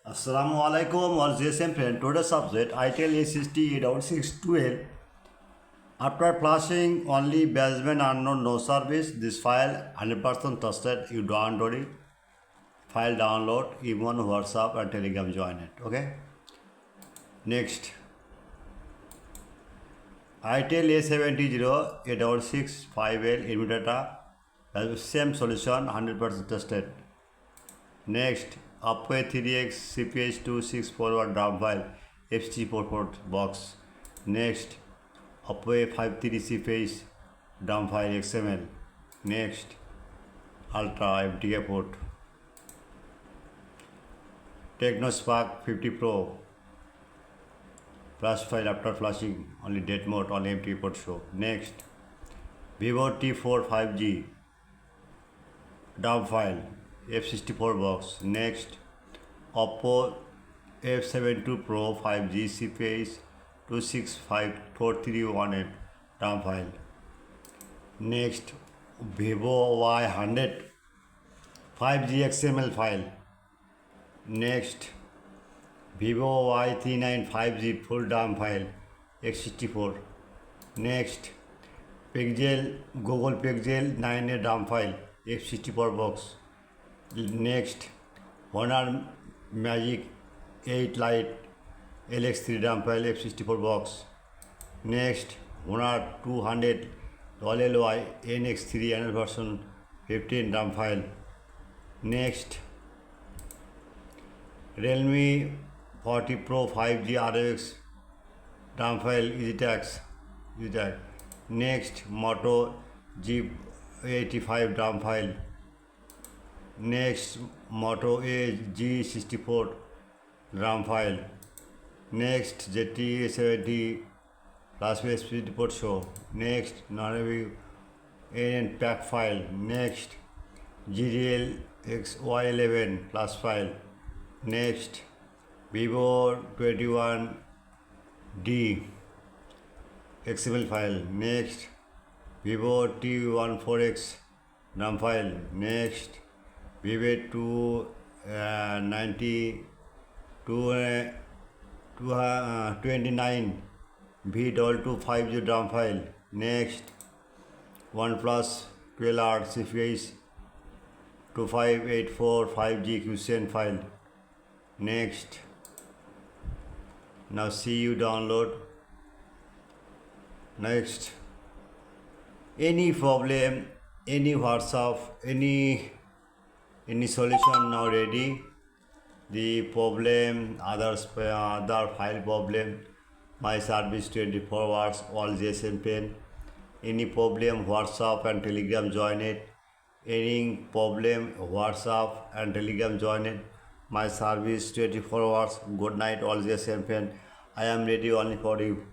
Assalamu alaikum or GSM friend. Today's subject ITEL A60 A7612. After flashing only basement unknown no service. This file 100% trusted. You don't worry. File download, even WhatsApp and Telegram join it. Okay. Next. ITEL A70 A7665L immediata. Same solution 100% trusted. Next. Upway 3x CPH 26 forward drum file FC4 port box. Next, Upway 53 CPH drum file XML. Next, Ultra FDA port. TechnoSpark 50 Pro flash file after flashing only dead mode on empty port show. Next, Vivo T4 5G drum file F64 box. Next, Oppo F72 Pro 5G CPH 265431N RAM file. Next, Vivo Y100 5G XML file. Next, Vivo Y39 5G full RAM file x64. Next, Google Pixel 9A RAM file f64 box. Next, Honor Magic 8 Lite LX3 RAM file F64 box. Next, Honor 200 LLY NX3 annual version 15 RAM file. Next, Realme 40 Pro 5G RX RAM file EasyTax. Next, Moto G85 RAM file. Next, Moto G64 RAM file. Next, ZTE A70 plus SPD port show. Next, non-review AN pack file. Next, GDL XY11 plus file. Next, Vivo 21D XML file. Next, Vivo T14X RAM file. Next, Vivo 29 V225G RAM file. Next, OnePlus 12R CPH 2584 5G QCN file. Next, now see you download. Next, any problem, any WhatsApp, any solution now ready. The problem, other file problem, my service 24 hours, all JSON pen. Any problem, WhatsApp and Telegram join it. Any problem, WhatsApp and Telegram join it. My service 24 hours. Good night, all JSON pen. I am ready only for you.